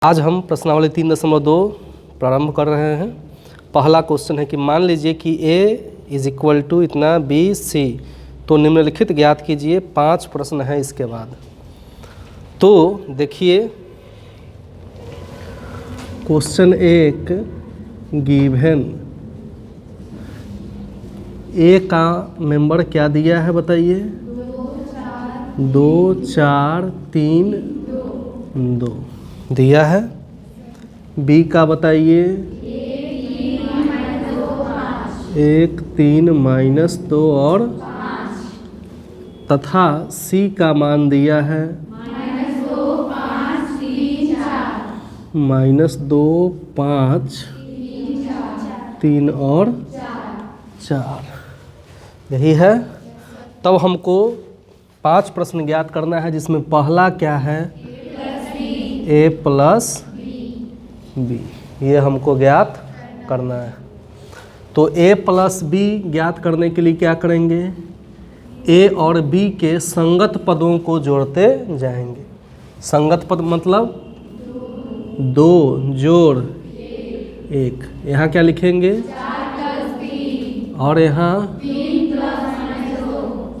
आज हम प्रश्नावली 3.2 प्रारंभ कर रहे हैं। पहला क्वेश्चन है कि मान लीजिए कि A इज इक्वल टू इतना B C, तो निम्नलिखित ज्ञात कीजिए। 5 प्रश्न है इसके बाद। तो देखिए क्वेश्चन 1, गिवन A का मेंबर क्या दिया है बताइए? 2 4 3 2 दिया है। B का बताइए? 1 3 -2 और तथा C का मान दिया है -2 5 3 और 4, यही है। तब हमको 5 प्रश्न ज्ञात करना है, जिसमें पहला क्या है? A प्लस B, ये हमको ज्ञात करना है। तो A प्लस B ज्ञात करने के लिए क्या करेंगे? A और B के संगत पदों को जोड़ते जाएंगे। संगत पद मतलब 2 जोड़ 1। यहाँ क्या लिखेंगे? और यहाँ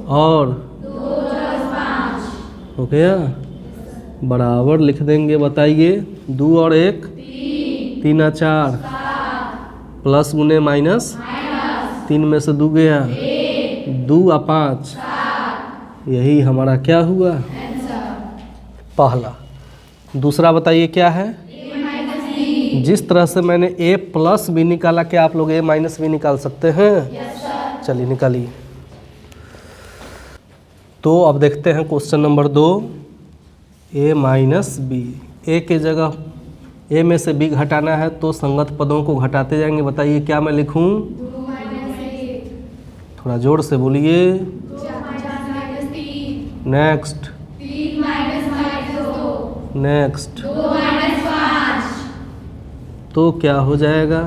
और हो गया, बराबर लिख देंगे। बताइए 2 और 1 3 और 4 प्लस गुने माइनस 3 में से 2 गया 2 और 5, यही हमारा क्या हुआ? पहला। दूसरा बताइए क्या है? जिस तरह से मैंने A प्लस B निकाला, क्या आप लोग A माइनस B निकाल सकते हैं? चलिए निकालिए। तो अब देखते हैं question number 2, A minus B। A के जगह A में से B घटाना है, तो संगत पदों को घटाते जाएंगे। बताइए क्या मैं लिखूं? थोड़ा जोर से बोलिए। नेक्स्ट नेक्स्ट, तो क्या हो जाएगा?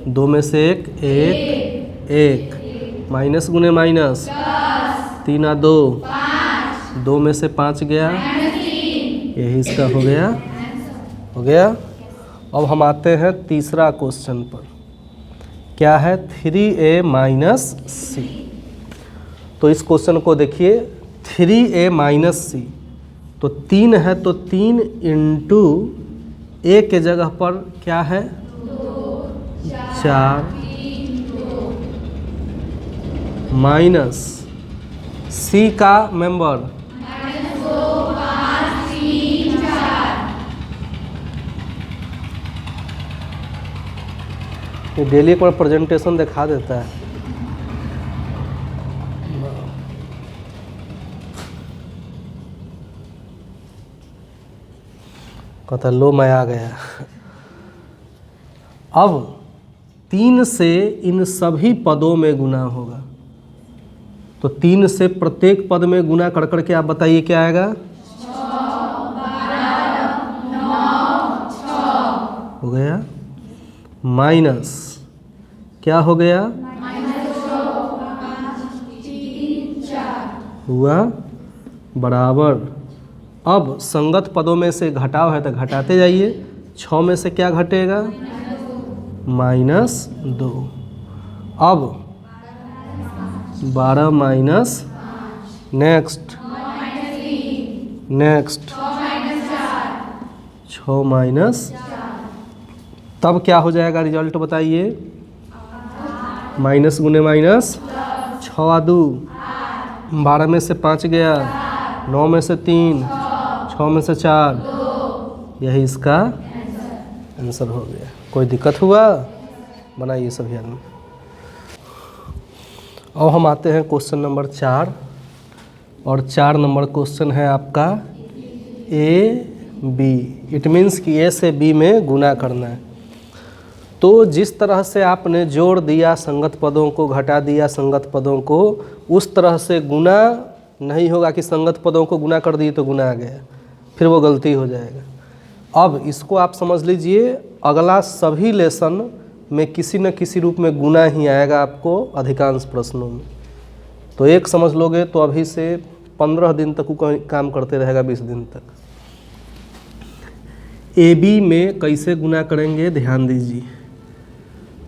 2 में से 1 माइनस गुने माइनस 3 और 2 में से 5 गया, यही इसका हो गया। अब हम आते हैं तीसरा क्वेश्चन पर। क्या है? 3A minus C। तो इस क्वेश्चन को देखिए, 3A माइनस C, तो 3 है, तो 3 इंटू A के जगह पर क्या है? 4 माइनस C का मेंबर ये डेली एक बार प्रेजेंटेशन दिखा देता है। कहता लो मैं आ गया। अब 3 से इन सभी पदों में गुना होगा, तो 3 से प्रत्येक पद में गुना कर करके आप बताइए क्या आएगा? 6 हो गया। माइनस क्या हो गया? हुआ बराबर। अब संगत पदों में से घटाव है तो घटाते जाइए। 6 में से क्या घटेगा? -2। अब 12 माइनस नेक्स्ट 6 माइनस, तब क्या हो जाएगा रिजल्ट बताइए? माइनस गुने माइनस 6 और 2, 12 में से 5 गया, 9 में से 3, 6 में से 4, यही इसका आंसर हो गया। कोई दिक्कत हुआ? बनाइए सभी आदमी। अब हम आते हैं क्वेश्चन नंबर 4, और 4 नंबर क्वेश्चन है आपका A B। इट मीन्स कि A से B में गुना करना है। तो जिस तरह से आपने जोड़ दिया संगत पदों को, घटा दिया संगत पदों को, उस तरह से गुना नहीं होगा कि संगत पदों को गुना कर दिए तो गुना आ गया, फिर वो गलती हो जाएगा। अब इसको आप समझ लीजिए, अगला सभी लेसन में किसी न किसी रूप में गुना ही आएगा आपको अधिकांश प्रश्नों में। तो एक समझ लोगे तो अभी से 15 दिन तक वो काम करते रहेगा, 20 दिन तक। ए बी में कैसे गुना करेंगे ध्यान दीजिए।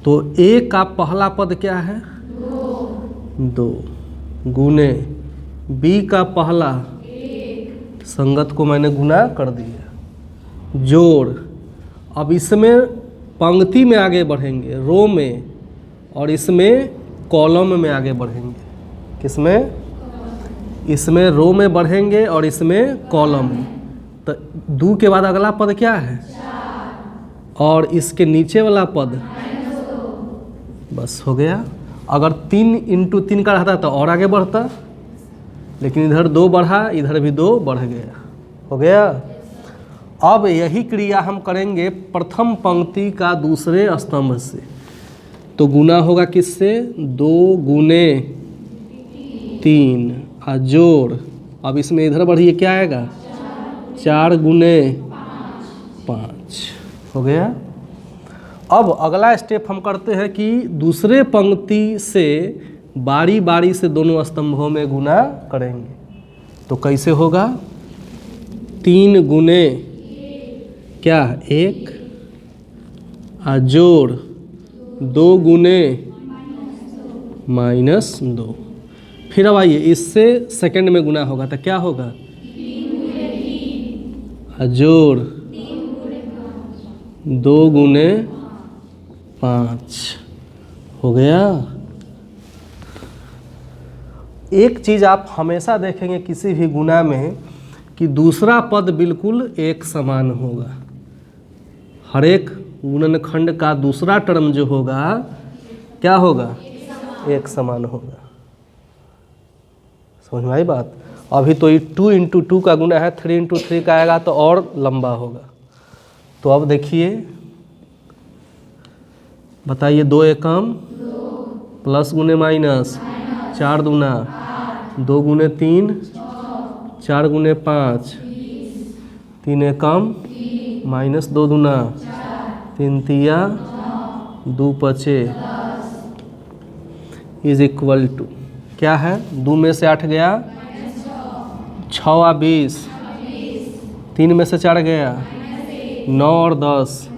तो ए का पहला पद क्या है? 2 गुने बी का पहला 1, संगत को मैंने गुना कर दिया, जोड़। अब इसमें पंक्ति में आगे बढ़ेंगे, रो में, और इसमें कॉलम में आगे बढ़ेंगे। किसमें? इसमें रो में बढ़ेंगे और इसमें कॉलम में। तो 2 के बाद अगला पद क्या है? 4, और इसके नीचे वाला पद बस हो गया। अगर 3 × 3 का रहता तो और आगे बढ़ता, लेकिन इधर 2 बढ़ा, इधर भी 2 बढ़ गया, हो गया। अब यही क्रिया हम करेंगे प्रथम पंक्ति का दूसरे स्तंभ से। तो गुना होगा किससे? 2 गुने 3 और जोड़। अब इसमें इधर बढ़िए, क्या आएगा? 4 गुने 5, हो गया। अब अगला स्टेप हम करते हैं कि दूसरे पंक्ति से बारी बारी से दोनों स्तंभों में गुना करेंगे। तो कैसे होगा? 3 गुने क्या? 1 और जोड़ 2 गुने -2। फिर अब आइए, इससे सेकंड में गुना होगा तो क्या होगा? 3 जोड़ 2 गुने 5, हो गया। एक चीज़ आप हमेशा देखेंगे किसी भी गुना में कि दूसरा पद बिल्कुल एक समान होगा। हर एक गुणनखंड का दूसरा टर्म जो होगा क्या होगा? एक समान होगा। समझ में आई बात? अभी तो 2 × 2 का गुना है, 3 × 3 का आएगा तो और लंबा होगा। तो अब देखिए, बताइए, 2 एकम प्लस गुने माइनस, 4 दूना 2 गुने 3, 4 गुने 5, 3 एकम -2 दूना 3 तिया 2 पचे इज इक्वल टू क्या है? 2 में से 8 गया 6 और 20, 3 में से 4 गया 9 और 10,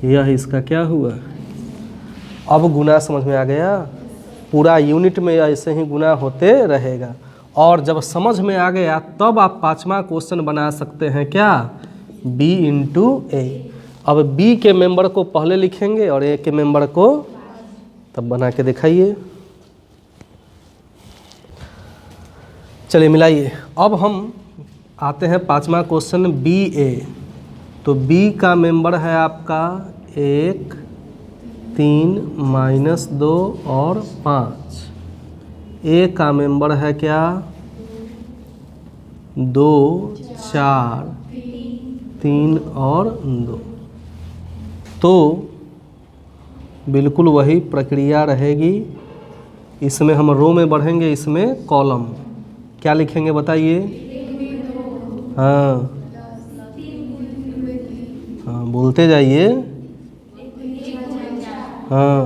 यह इसका क्या हुआ? अब गुना समझ में आ गया। पूरा यूनिट में ऐसे ही गुना होते रहेगा। और जब समझ में आ गया तब आप 5वां क्वेश्चन बना सकते हैं, क्या? b × a। अब b के मेंबर को पहले लिखेंगे और a के मेंबर को तब बना के दिखाइए। चलिए मिलाइए। अब हम आते हैं 5वां क्वेश्चन ba। तो b का मेंबर है आपका 1, 3, -2 और 5। a का मेंबर है क्या? 2, 4, 3 और 2। तो बिल्कुल वही प्रक्रिया रहेगी। इसमें हम रो में बढ़ेंगे, इसमें कॉलम। क्या लिखेंगे बताइए? हाँ हाँ, बोलते जाइए। हाँ,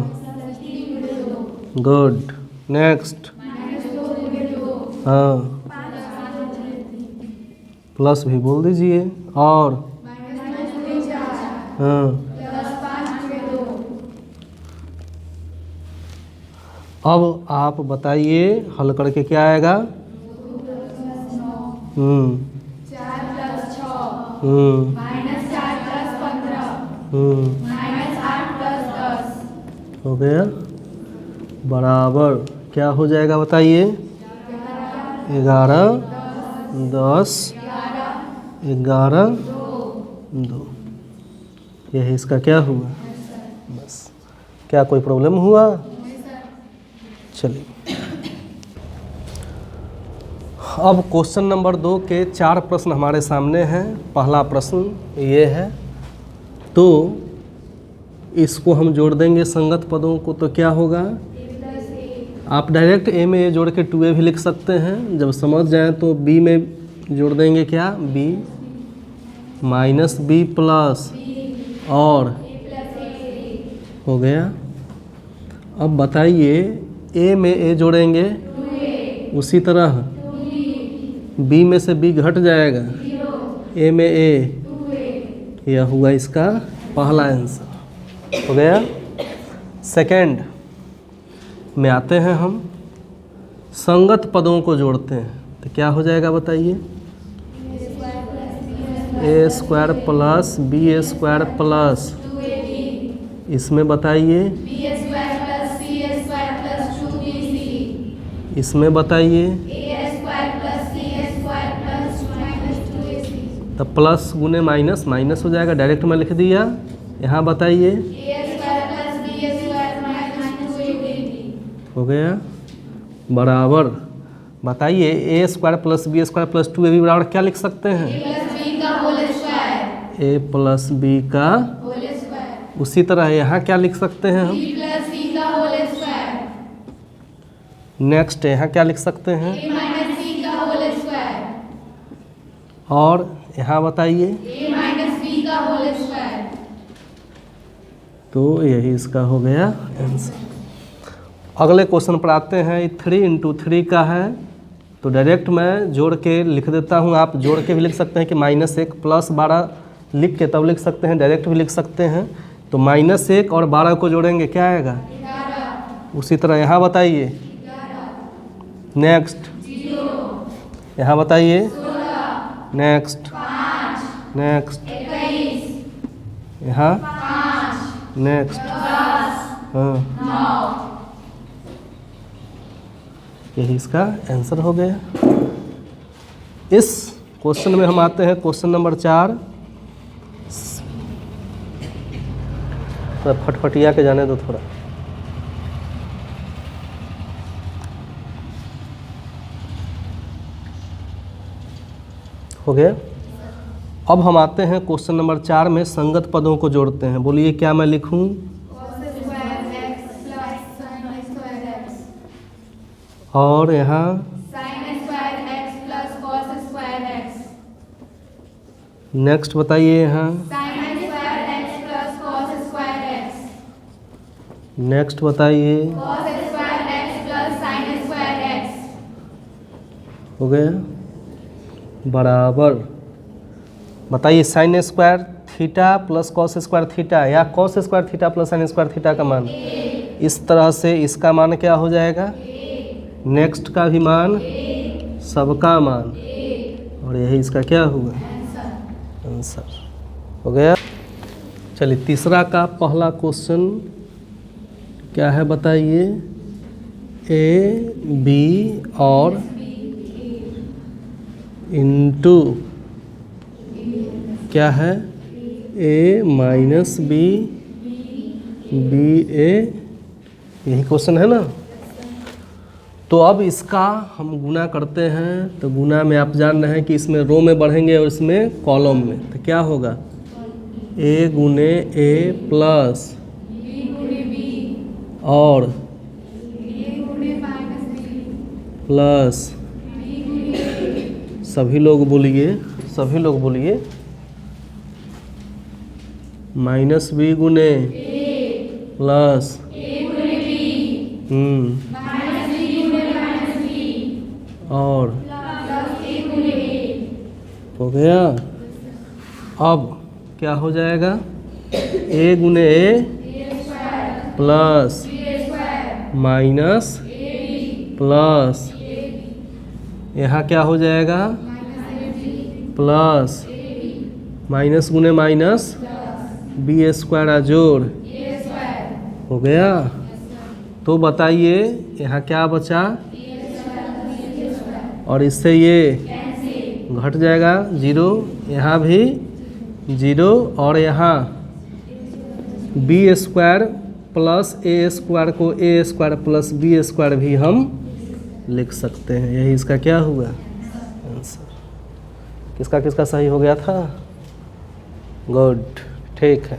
गुड। नेक्स्ट। हाँ, प्लस भी बोल दीजिए। और हाँ, अब आप बताइए हल करके क्या आएगा? 4 + 6 -4 + 15 -8 + 10 हो गया, बराबर क्या हो जाएगा बताइए? 11 10 11 2। यह इसका क्या हुआ? बस। क्या कोई प्रॉब्लम हुआ? चलिए, अब क्वेश्चन नंबर 2 के 4 प्रश्न हमारे सामने हैं। पहला प्रश्न ये है, तो इसको हम जोड़ देंगे संगत पदों को, तो क्या होगा? आप डायरेक्ट a में a जोड़ के 2a भी लिख सकते हैं। जब समझ जाएं तो b में जोड़ देंगे, क्या? b -b प्लस और हो गया। अब बताइए, a में a जोड़ेंगे, उसी तरह b में से b घट जाएगा, a में a यह हुआ इसका पहला आंसर। हो गया। सेकंड में आते हैं हम, संगत पदों को जोड़ते हैं तो क्या हो जाएगा बताइए? A square plus B square plus, इसमें बताइए, इसमें बताइए, तो प्लस गुने माइनस, माइनस हो जाएगा, डायरेक्ट में लिख दिया। यहाँ बताइए, हो गया बराबर। बताइए A square plus B square plus 2ab बराबर क्या लिख सकते हैं? ए प्लस बी का। उसी तरह यहाँ क्या लिख सकते हैं हम? नेक्स्ट यहाँ क्या लिख सकते हैं? और यहाँ बताइए, तो यही इसका हो गया आंसर। अगले क्वेश्चन पर आते हैं। 3 × 3 का है, तो डायरेक्ट मैं जोड़ के लिख देता हूँ। आप जोड़ के भी लिख सकते हैं कि -1 + 12 लिख के तब लिख सकते हैं, डायरेक्ट भी लिख सकते हैं। तो -1 और 12 को जोड़ेंगे क्या आएगा? 11। उसी तरह यहाँ बताइए, नेक्स्ट यहाँ बताइए, नेक्स्ट नेक्स्ट यहाँ नेक्स्ट, हाँ यही इसका आंसर हो गया। इस क्वेश्चन में हम आते हैं क्वेश्चन नंबर 4। तो फटफटिया के जाने दो थोड़ा। हो गया। अब हम आते हैं क्वेश्चन नंबर 4 में संगत पदों को जोड़ते हैं। बोलिए क्या मैं लिखूं? और यहाँ नेक्स्ट बताइए, यहाँ नेक्स्ट बताइए, हो गया बराबर। बताइए sine square theta plus cos square theta या cos square theta plus sine square theta का मान, इस तरह से इसका मान क्या हो जाएगा? नेक्स्ट का भी मान, सबका मान, और यही इसका क्या हुआ? आंसर हो गया। चलिए तीसरा का पहला क्वेश्चन क्या है बताइए? ए बी और इंटू क्या है? ए माइनस बी बी ए, यही क्वेश्चन है ना। तो अब इसका हम गुना करते हैं। तो गुना में आप जान रहे हैं कि इसमें रो में बढ़ेंगे और इसमें कॉलम में। तो क्या होगा? ए गुने ए प्लस और प्लस, सभी लोग बोलिए, सभी लोग बोलिए, माइनस बी गुने प्लस और हो गया। अब क्या हो जाएगा? ए गुने ए प्लस माइनस प्लस, यहाँ क्या हो जाएगा? प्लस माइनस गुने माइनस बी स्क्वायर जोड़, हो गया। तो बताइए यहाँ क्या बचा? और इससे ये घट जाएगा 0, यहाँ भी 0, और यहाँ बी स्क्वायर प्लस ए स्क्वायर को ए स्क्वायर प्लस बी स्क्वायर भी हम लिख सकते हैं। यही इसका क्या हुआ? आंसर। किसका किसका सही हो गया था? गुड, ठीक है।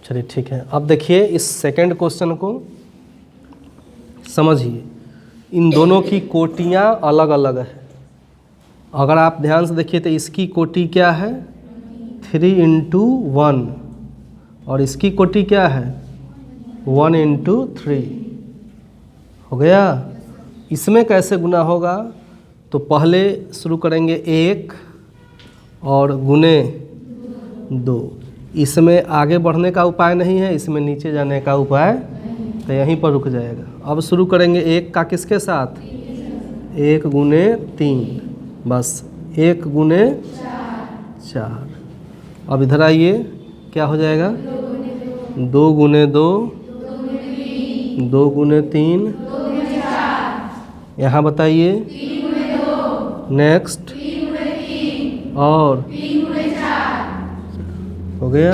चलिए ठीक है। अब देखिए इस सेकंड क्वेश्चन को समझिए। इन दोनों की कोटियाँ अलग अलग है। अगर आप ध्यान से देखिए तो इसकी कोटि क्या है 3 × 1 और इसकी कोटि क्या है 1 × 3। हो गया। इसमें कैसे गुना होगा, तो पहले शुरू करेंगे 1 और गुने 2। इसमें आगे बढ़ने का उपाय नहीं है, इसमें नीचे जाने का उपाय, तो यहीं पर रुक जाएगा। अब शुरू करेंगे 1 का किसके साथ 1 गुने 3, बस 1 गुने 4। अब इधर आइए, क्या हो जाएगा 2 गुने 2, 2 गुने 3, यहाँ बताइए नेक्स्ट, और हो गया।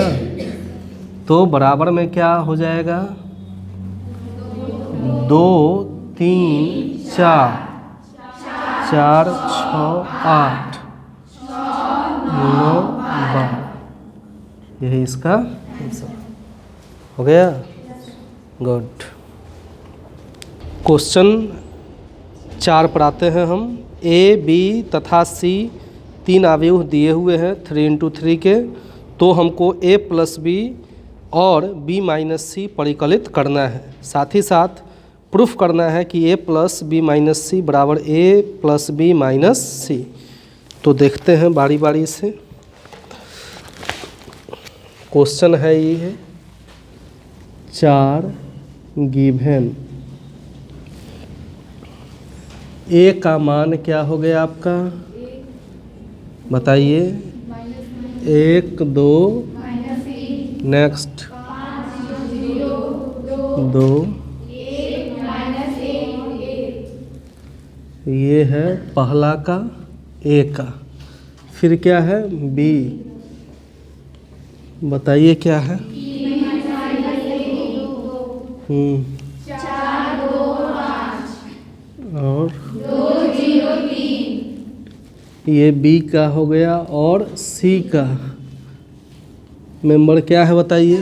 तो बराबर में क्या हो जाएगा 2 3 4, 4 6 8 9 12, यही इसका आंसर हो गया। गुड। क्वेश्चन 4 पर आते हैं हम। ए, बी तथा सी 3 अवयव दिए हुए हैं 3 × 3 के, तो हमको a + b और b - c परिकलित करना है। साथ ही साथ प्रूफ करना है कि a + b - c बराबर a + b - c। तो देखते हैं बारी बारी से। क्वेश्चन है ये 4 गिवन। a का मान क्या हो गया आपका, बताइए 1 2, नेक्स्ट 2, ये है पहला का a का। फिर क्या है b, बताइए क्या है 4 2 5 और 2 0 3, ये b का हो गया। और c का मेंबर क्या है बताइए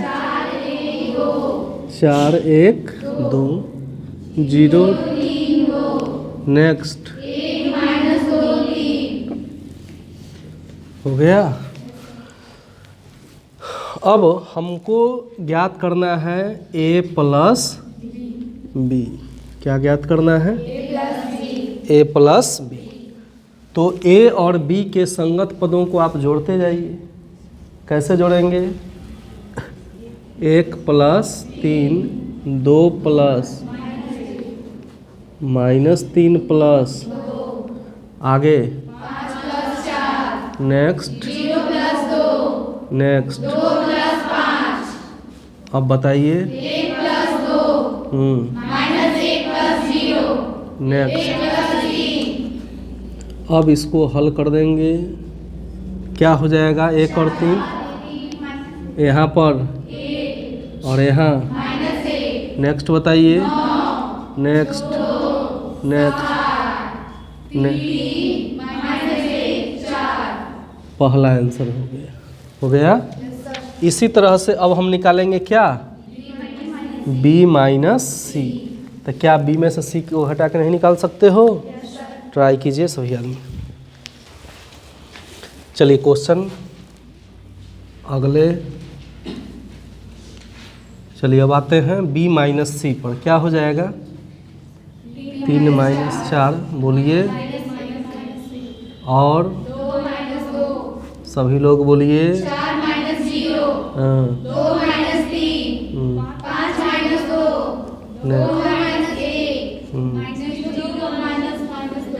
4 1 2 0 नेक्स्ट 1 - 2 3। हो गया। अब हमको ज्ञात करना है a + b। क्या ज्ञात करना है a + b। तो a और b के संगत पदों को आप जोड़ते जाइए। कैसे जोड़ेंगे 1 + 3, 2 + -3 प्लस आगे 5 + 4 नेक्स्ट 0 + 2 नेक्स्ट। 2 + 5 अब बताइए 1 + 2 -1 + 0 नेक्स्ट। 1 + 3। अब इसको हल कर देंगे, क्या हो जाएगा 1 और 3 यहाँ पर और यहाँ -1 नेक्स्ट बताइए नेक्स्ट नेक्स्ट पहला आंसर हो गया। इसी तरह से अब हम निकालेंगे क्या b - c। तो क्या b में से c को हटा के नहीं निकाल सकते हो, ट्राई कीजिए सभी आदमी। चलिए क्वेश्चन अगले, चलिए अब आते हैं b - c पर। क्या हो जाएगा 3 - 4, बोलिए और सभी लोग बोलिए 4 - 0 हाँ 2 - 3 5 - 2 2 - 1 -2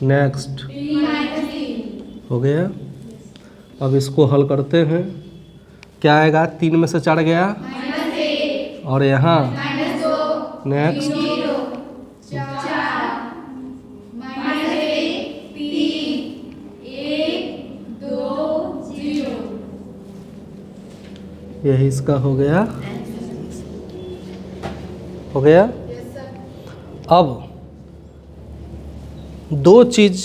नेक्स्ट 3 हो गया। अब इसको हल करते हैं, क्या आएगा 3 में से 4 गया और यहाँ नेक्स्ट 2 0। यही इसका हो गया। हो गया। अब 2 चीज़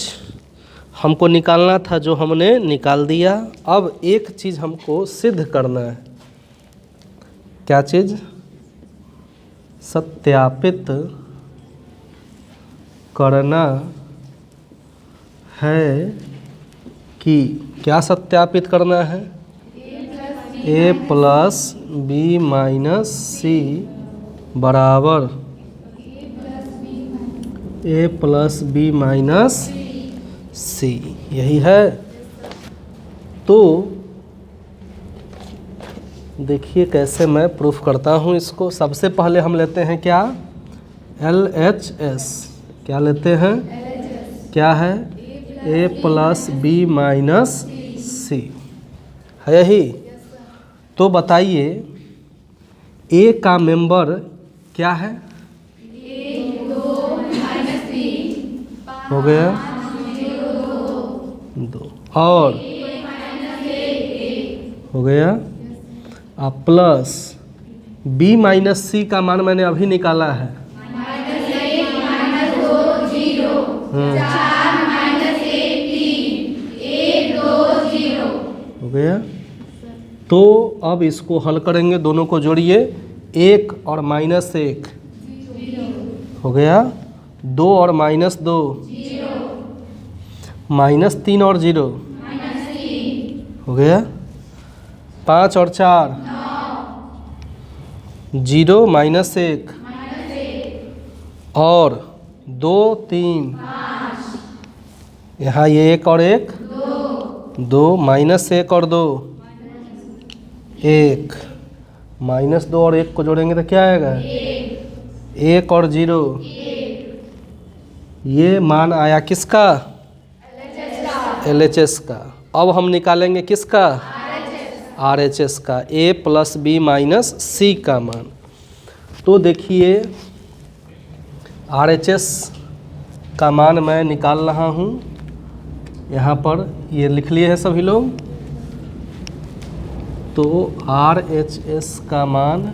हमको निकालना था जो हमने निकाल दिया। अब एक चीज़ हमको सिद्ध करना है। क्या चीज़, सत्यापित करना है कि क्या सत्यापित करना है? ए प्लस बी माइनस सी बराबर ए प्लस बी माइनस सी, यही है। तो देखिए कैसे मैं प्रूफ करता हूँ इसको। सबसे पहले हम लेते हैं क्या? LHS। क्या लेते हैं? क्या है? ए प्लस बी माइनस सी, है यही? तो बताइए ए का मेंबर क्या है? हो गया 2 और हो गया अब प्लस बी माइनस सी का मान मैंने अभी निकाला है। हो गया। तो अब इसको हल करेंगे, दोनों को जोड़िए। 1 और -1 हो गया, 2 और -2 -3 और 0 हो गया, 5 और 4 0 -1 और 2 3 यहाँ ये 1 और 1 2 -1 और 2 1 -2 और 1 को जोड़ेंगे तो क्या आएगा? 1 और 0। ये मान आया किसका? LHS का। अब हम निकालेंगे किसका? RHS का, A प्लस बी माइनस सी का मान। तो देखिए RHS का मान मैं निकाल रहा हूँ, यहाँ पर ये लिख लिए हैं सभी लोग। तो RHS का मान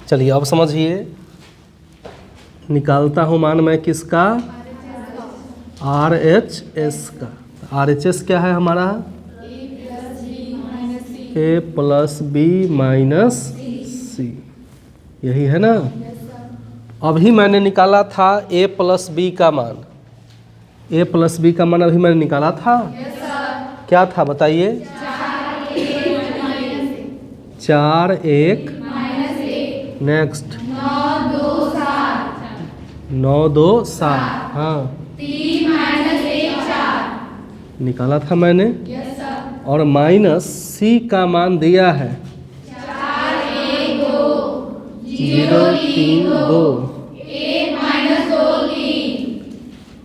चलिए अब समझिए, निकालता हूँ मान मैं किसका? RHS का। RHS क्या है हमारा? A प्लस बी माइनस सी, यही है ना। अभी मैंने निकाला था A प्लस बी का मान। A प्लस बी का मान अभी मैंने निकाला था। क्या था बताइए? 4 1 नेक्स्ट 9 2 7 हाँ निकाला था मैंने। और माइनस सी का मान दिया है 0 3 2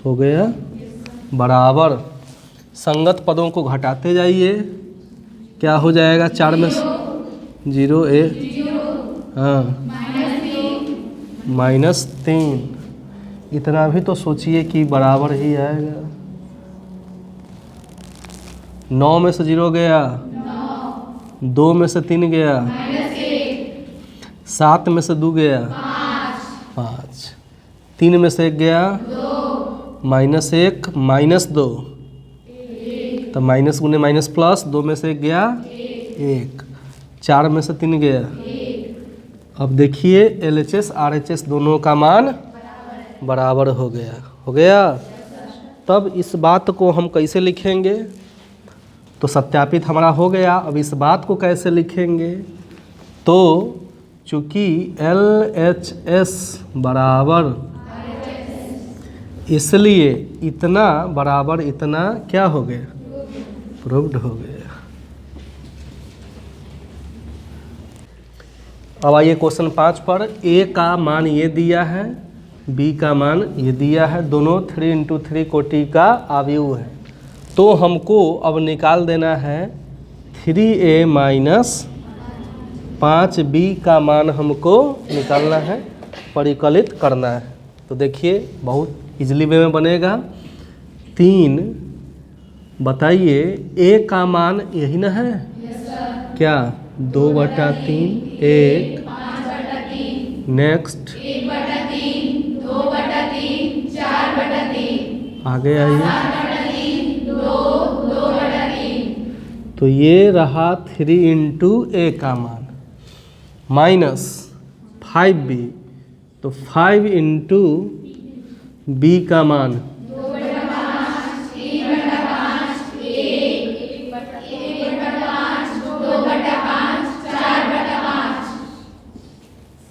हो गया, बराबर संगत पदों को घटाते जाइए। क्या हो जाएगा? 4 में 0 हाँ -3। इतना भी तो सोचिए कि बराबर ही आएगा। 9 में से 0 गया, 2 में से 3 गया, 7 में से 2 गया 5, 3 में से 1 गया -1 -2, तो माइनस गुने माइनस प्लस, 2 में से 1 गया 1, 4 में से 3 गया। अब देखिए LHS RHS दोनों का मान बराबर हो गया। तब इस बात को हम कैसे लिखेंगे? तो सत्यापित हमारा हो गया। अब इस बात को कैसे लिखेंगे? तो चूँकि LHS बराबर, इसलिए इतना बराबर इतना क्या हो गया? प्रूव्ड हो गया। अब आइए क्वेश्चन 5 पर। A का मान ये दिया है, B का मान ये दिया है, दोनों 3 × 3 कोटि का अवयव है। तो हमको अब निकाल देना है 3A माइनस 5B का मान हमको निकालना है, परिकलित करना है। तो देखिए बहुत इजली वे में बनेगा। 3 बताइए A का मान यही ना है? क्या 2/3 1 नेक्स्ट 1/3, 2/3, 4/3, आगे आइए। 7/3, 2/3। तो ये रहा 3 इंटू ए का मान माइनस 5b, तो 5 इंटू बी का मान 2/5, 3/5, 1/5, 2/5, 4/5,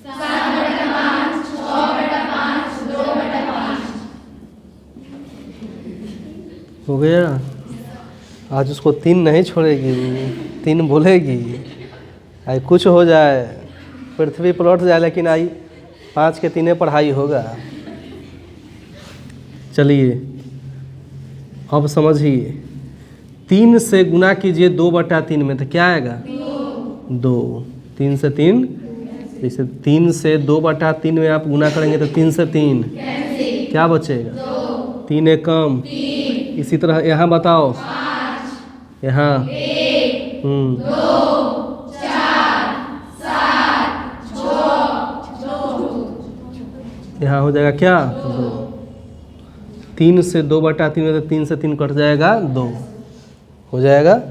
7/5, 6/5, 2/5। हो गया। आज उसको 3 नहीं छोड़ेगी, 3 बोलेगी। आई कुछ हो जाए, पृथ्वी पलट जाए, लेकिन आई 5 के 3 पढ़ाई होगा। चलिए अब समझिए, 3 से गुना कीजिए 2/3 में, तो क्या आएगा? 2। 3 से 3, जैसे 3 से 2/3 में आप गुना करेंगे तो 3 से 3 क्या बचेगा? 3 एक कम। इसी तरह यहाँ बताओ, यहाँ 1, 2, 4, 7, 6, यहाँ हो जाएगा क्या? 2। 3 से 2/3 में तो 3 से 3 कट जाएगा, 2 हो जाएगा।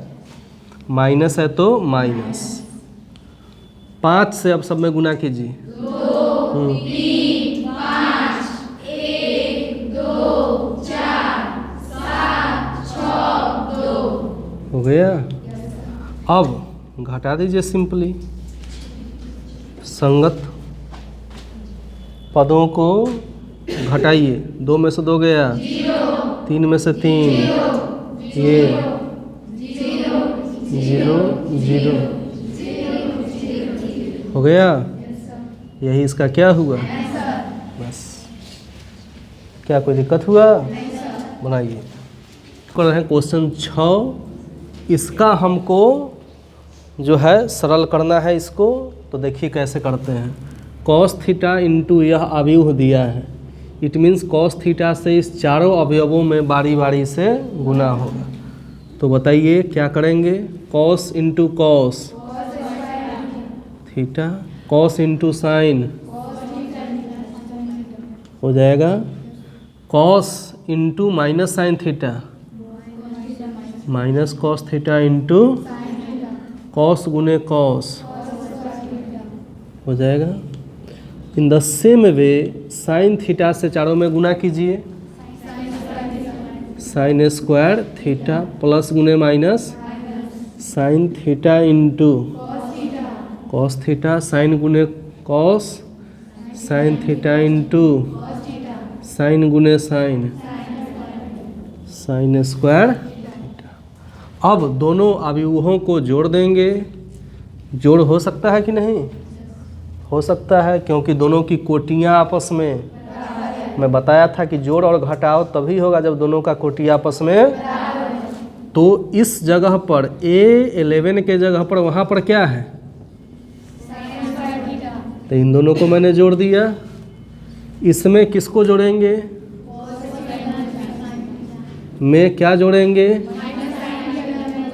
माइनस है तो माइनस। 5 से अब सब में गुना कीजिए। 2, 3, 5, 1, 2, 4, 7, 6, 2। हो गया। अब घटा दीजिए सिंपली, संगत पदों को घटाइए। 2 में से 2 गया, 3 में से 3, ये 0 0 हो गया। यही इसका क्या हुआ? बस। क्या कोई दिक्कत हुआ? बनाइए। कर रहे हैं क्वेश्चन 6। इसका हमको जो है सरल करना है इसको, तो देखिए कैसे करते हैं। कॉस थीटा इंटू यह अवयव दिया है, इट मीन्स कॉस थीटा से इस चारों अवयवों में बारी बारी से गुना होगा। तो बताइए क्या करेंगे? Cos into cos theta, cos into sine हो जाएगा, cos into minus sine theta, minus cos theta into cos गुने कॉस हो जाएगा। In the same way sine theta से चारों में गुना कीजिए, साइन स्क्वायर थीटा प्लस गुने minus sine theta into cos theta, sine गुने cos sine theta into sine गुने साइन साइन स्क्वायर थीटा। अब दोनों अवयवों को जोड़ देंगे। जोड़ हो सकता है कि नहीं? हो सकता है, क्योंकि दोनों की कोटियाँ आपस में, मैं बताया था कि जोड़ और घटाव तभी होगा जब दोनों का कोटि आपस में। तो इस जगह पर A11 के जगह पर वहाँ पर क्या है? तो इन दोनों को मैंने जोड़ दिया। इसमें किसको जोड़ेंगे? में क्या जोड़ेंगे?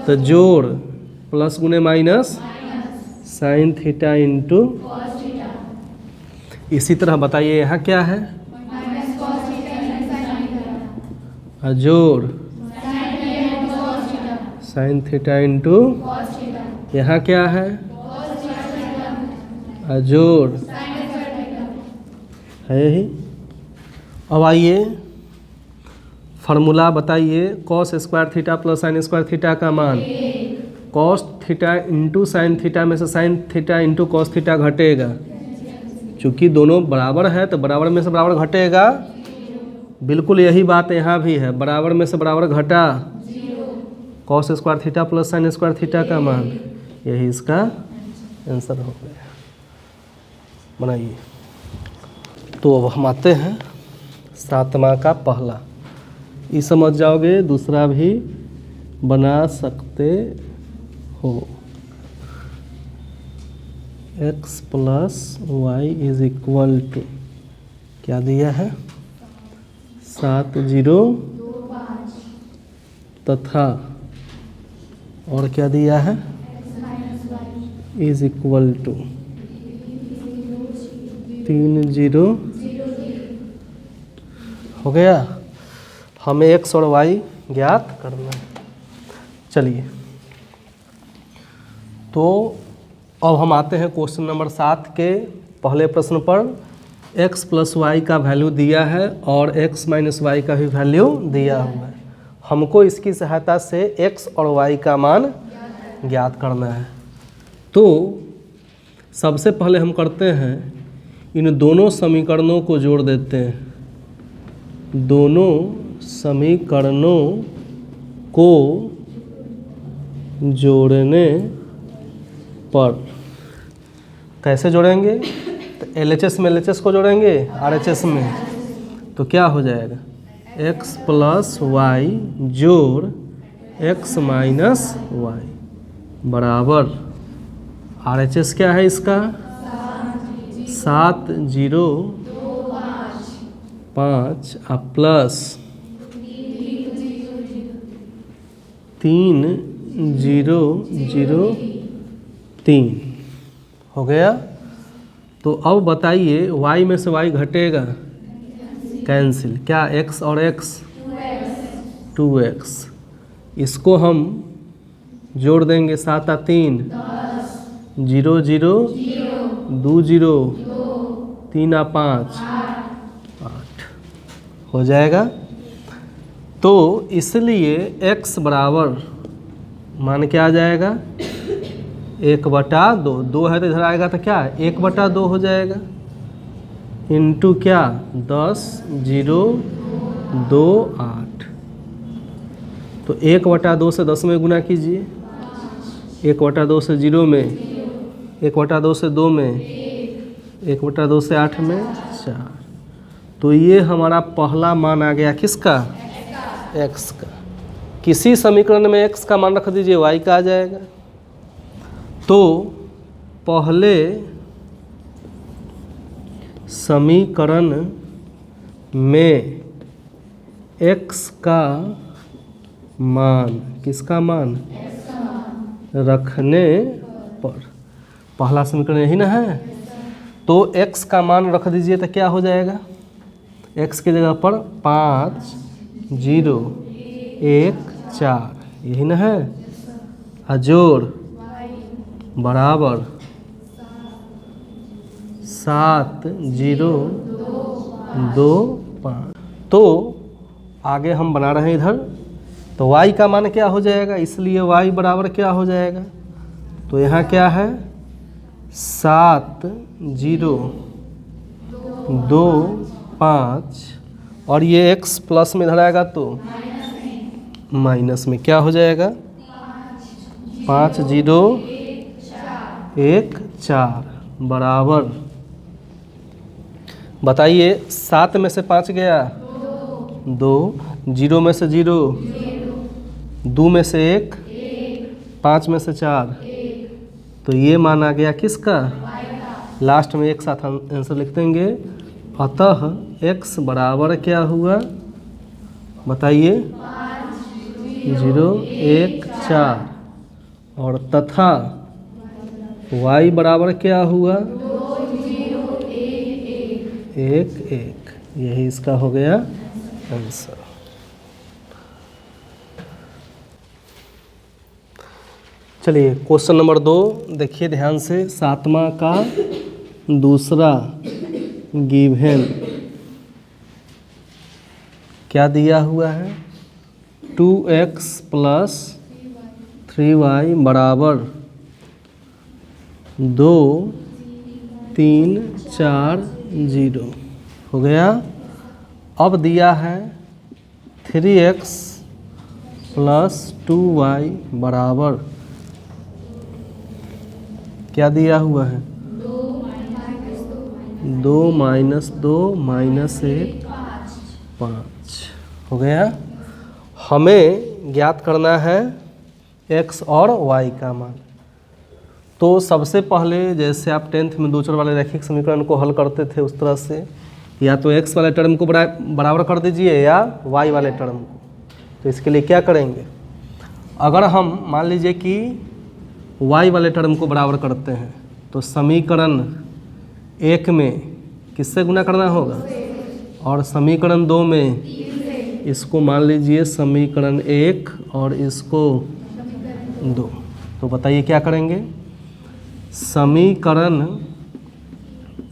तो जोड़ प्लस गुने माइनस साइन थीटा इंटू। इसी तरह बताइए यहाँ क्या है? जोड़ साइन थीटा इंटू, यहाँ क्या है? जोड़ है यही। अब आइए फार्मूला बताइए। Cos square theta plus sine square theta का मान, cos theta into sine theta में से sign theta into cos theta घटेगा, चूँकि दोनों बराबर है तो बराबर में से बराबर घटेगा। बिल्कुल यही बात यहाँ भी है, बराबर में से बराबर घटा, cos square theta plus sine square theta का मान, यही इसका आंसर हो गया। बनाइए। तो अब हम आते हैं 7वां का पहला। ये समझ जाओगे, दूसरा भी बना सकते हो। x plus Y is equal to क्या दिया है? 7 0 तथा और क्या दिया है? इज इक्वल टू 3 0 हो गया। हमें x और y ज्ञात करना है। चलिए, तो अब हम आते हैं क्वेश्चन नंबर 7 के पहले प्रश्न पर। x प्लस वाई का वैल्यू दिया है और x माइनस वाई का भी वैल्यू दिया हुआ है। हमको इसकी सहायता से x और y का मान ज्ञात करना है। तो सबसे पहले हम करते हैं, इन दोनों समीकरणों को जोड़ देते हैं। दोनों समीकरणों को जोड़ने पर कैसे जोड़ेंगे? तो LHS में LHS को जोड़ेंगे, RHS में तो क्या हो जाएगा? x प्लस वाई जोड़ x माइनस वाई बराबर RHS क्या है इसका? 7 0 5 प्लस 3 0 0 3 हो गया। तो अब बताइए y में से y घटेगा, कैंसिल। क्या x और x? 2x। इसको हम जोड़ देंगे, 7 3 0 0 2 0 3 5 8 हो जाएगा। तो इसलिए x बराबर मान क्या आ जाएगा? 1/2। 2 है तो इधर आएगा तो क्या 1/2 हो जाएगा, इंटू क्या 10 0 2 8। तो 1/2 से 10 में गुना कीजिए, 1/2 से 0 में, 1/2 से 2 में, 1/2 से 8 में 4। तो ये हमारा पहला मान आ गया किसका? x का। किसी समीकरण में x का मान रख दीजिए, y का आ जाएगा। तो पहले समीकरण में x का मान, किसका मान? रखने पर, पहला समीकरण यही ना है, तो x का मान रख दीजिए तो क्या हो जाएगा? x की जगह पर 5 0 1 4 यही ना है, जोड़ बराबर 7 0 2 5। तो आगे हम बना रहे हैं इधर, तो y का मान क्या हो जाएगा? इसलिए y बराबर क्या हो जाएगा? तो यहाँ क्या है? 7 0 2 5 और ये x प्लस में इधर आएगा तो माइनस में क्या हो जाएगा? 5 0 1 4 बराबर, बताइए 7 में से 5 गया 2, 0 में से 0, 2 में से 1, 5 में से 4। तो ये मान आ गया किसका? लास्ट में एक साथ हम आंसर लिख देंगे। अतः x बराबर क्या हुआ बताइए? 0 1 4 और तथा y बराबर क्या हुआ? 1 1। यही इसका हो गया आंसर। चलिए क्वेश्चन नंबर 2 देखिए ध्यान से। 7वां का दूसरा गिवन क्या दिया हुआ है? 2x प्लस 3y बराबर 2 3 4 0 हो गया। अब दिया है 3x प्लस 2y बराबर क्या दिया हुआ है? 2 माइनस 2 माइनस 1 5 हो गया। हमें ज्ञात करना है x और y का मान। तो सबसे पहले जैसे आप 10th में दो चर वाले रैखिक समीकरण को हल करते थे उस तरह से, या तो x वाले टर्म को बराबर कर दीजिए या y वाले टर्म को। तो इसके लिए क्या करेंगे? अगर हम मान लीजिए कि y वाले टर्म को बराबर करते हैं तो समीकरण 1 में किससे गुना करना होगा? और समीकरण 2 में इसको मान लीजिए समीकरण 1 और इसको 2। तो बताइए क्या करेंगे? समीकरण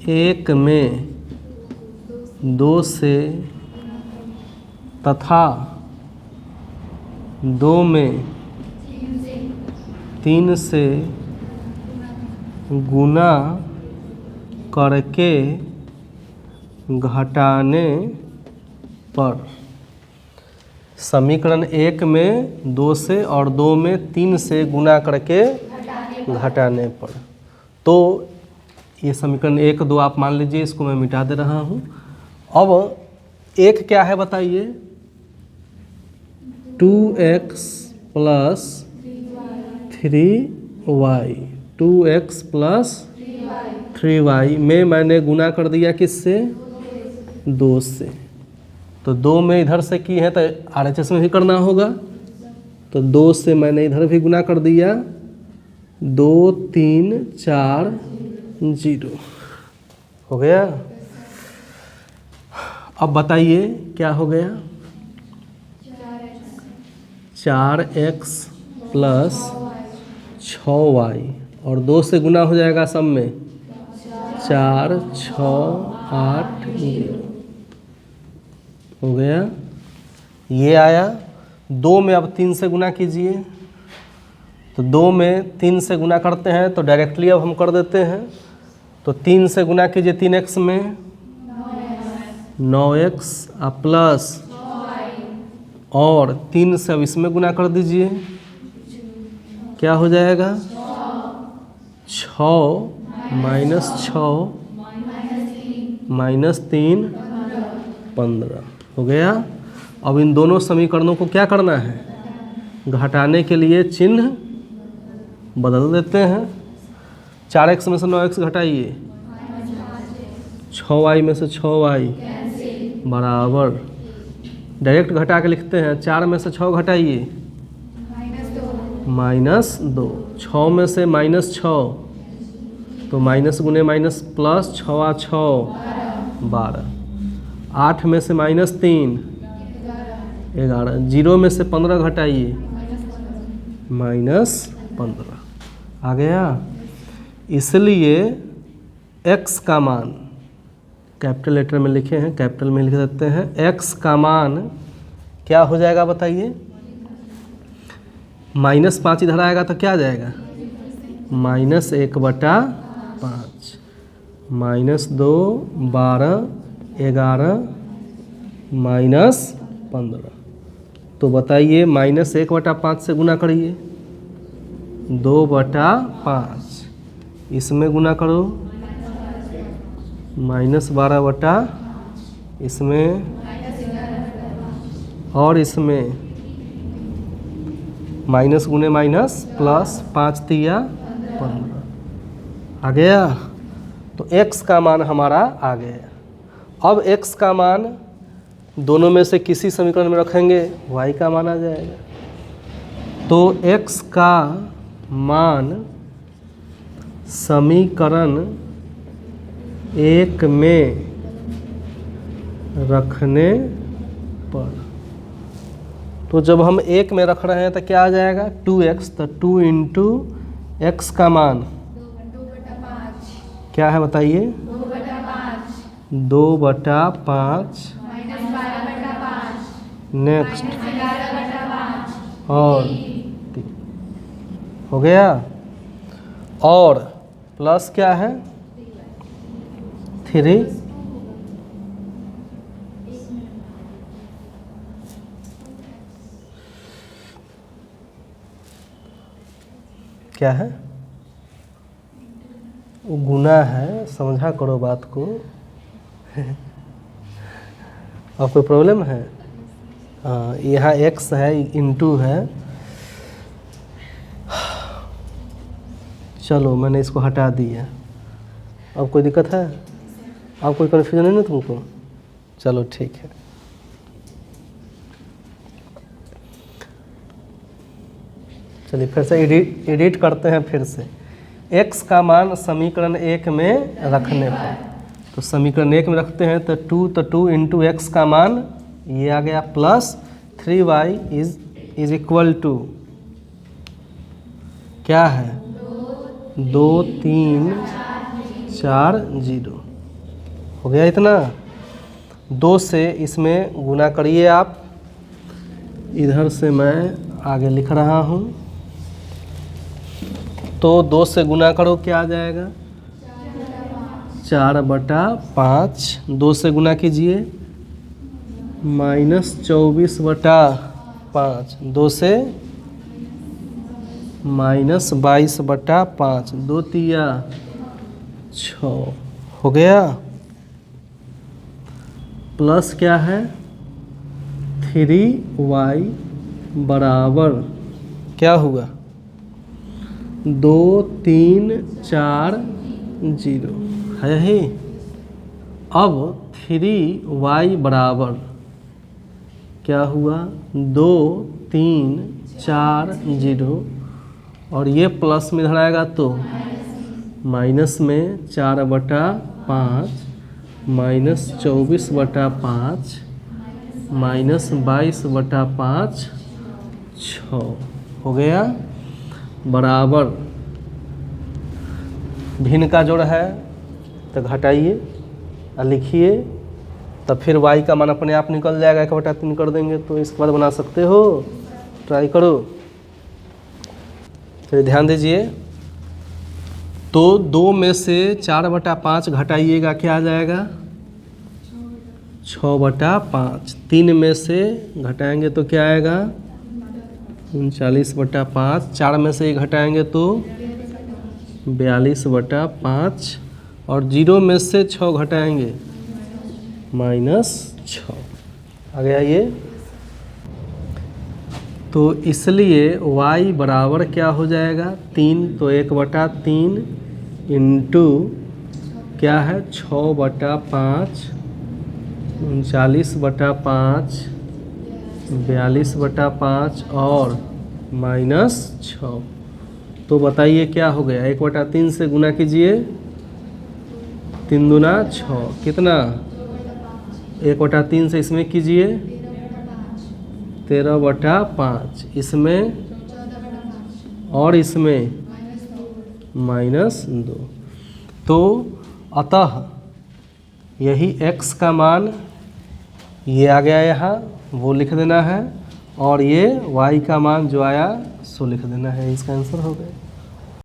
1 में 2 से तथा 2 में 3 से गुना करके घटाने पर, समीकरण 1 में 2 से और 2 में 3 से गुना करके घटाने पर। तो ये समीकरण 1 2 आप मान लीजिए, इसको मैं मिटा दे रहा हूँ। अब 1 क्या है बताइए? 2x plus 3y, 2x plus 3y में मैंने गुना कर दिया किससे? 2 से। तो 2 में इधर से की है तो RHS में भी करना होगा। तो 2 से मैंने इधर भी गुना कर दिया, 2 3 4 0 हो गया। अब बताइए क्या हो गया? 4x प्लस 6y और 2 से गुना हो जाएगा सब में, 4 6 8 0 हो गया। ये आया। 2 में अब 3 से गुना कीजिए। तो 2 में 3 से गुना करते हैं तो डायरेक्टली अब हम कर देते हैं। तो 3 से गुना कीजिए 3x में, 9x प्लस, और 3 से अब इसमें गुना कर दीजिए, क्या हो जाएगा? 6 माइनस 6 माइनस 3 15 हो गया। अब इन दोनों समीकरणों को क्या करना है? घटाने के लिए चिन्ह बदल देते हैं। 4x में से 9x घटाइए, 6y में से 6y बराबर, डायरेक्ट घटा के लिखते हैं। 4 में से 6 घटाइए, -2, 6 में से -6 तो माइनस गुने माइनस प्लस, 6 6 12, 8 में से -3 11, 0 में से 15 घटाइए, -15 आ गया। इसलिए x का मान कैपिटल लेटर में लिखे हैं, कैपिटल में लिख देते हैं। x का मान क्या हो जाएगा बताइए? -5 इधर आएगा तो क्या आ जाएगा? -1/5, -2 12 11 -15। तो बताइए -1/5 से गुना करिए, 2/5, इसमें गुना करो, -12 इसमें, और इसमें माइनस गुने माइनस प्लस, 5 3 15 आ गया। तो x का मान हमारा आ गया। अब x का मान दोनों में से किसी समीकरण में रखेंगे, y का मान आ जाएगा। तो x का मान समीकरण 1 में रखने पर, तो जब हम 1 में रख रहे हैं तो क्या आ जाएगा? 2x, तो 2 इंटू x का मान 2/5 क्या है बताइए? 2/5 नेक्स्ट और 3 हो गया। और प्लस क्या है? 3 क्या है? वो गुना है, समझा करो बात को। और कोई प्रॉब्लम है? हाँ, यहाँ x है, इंटू है। चलो मैंने इसको हटा दिया। अब कोई दिक्कत है? अब कोई कन्फ्यूजन है ना तुमको? चलो ठीक है। चलिए फिर से एडिट करते हैं फिर से। x का मान समीकरण 1 में रखने पर, तो तो समीकरण 1 में रखते हैं तो 2 इंटू एक्स का मान ये आ गया plus 3y is equal to क्या है 2 3 4 0 हो गया इतना। 2 से इसमें गुना करिए आप, इधर से मैं आगे लिख रहा हूँ। तो 2 से गुना करो क्या आ जाएगा 4/5। 2 से गुना कीजिए -24/5। 2 से -22/5। 2 तिया 6 हो गया। प्लस क्या है 3y बराबर क्या हुआ 2 3 4 0 है ही। अब 3y बराबर क्या हुआ 2 3 4 0 और ये प्लस में इधर आएगा तो माइनस में 4/5 -24/5 -22/5 6 हो गया बराबर। भिन्न का जोड़ है तो घटाइए और लिखिए, तब फिर y का मान अपने आप निकल जाएगा। 1/3 कर देंगे तो इसके बाद बना सकते हो, ट्राई करो। तो ध्यान दीजिए, तो 2 में से 4/5 घटाइएगा क्या आ जाएगा 6/5। 3 में से घटाएंगे तो क्या आएगा 39/5। 4 में से घटाएंगे तो 42/5 और 0 में से 6 घटाएंगे -6 आ गया ये। तो इसलिए y बराबर क्या हो जाएगा 3, तो 1/3 इंटू क्या है 6/5 39/5 42/5 और -6। तो बताइए क्या हो गया 1/3 से गुना कीजिए 3 दूना 6 कितना 1/3 से इसमें कीजिए 13/5 इसमें और इसमें -2। तो अतः यही x का मान ये आ गया यहाँ, वो लिख देना है, और ये y का मान जो आया सो लिख देना है। इसका आंसर हो गया।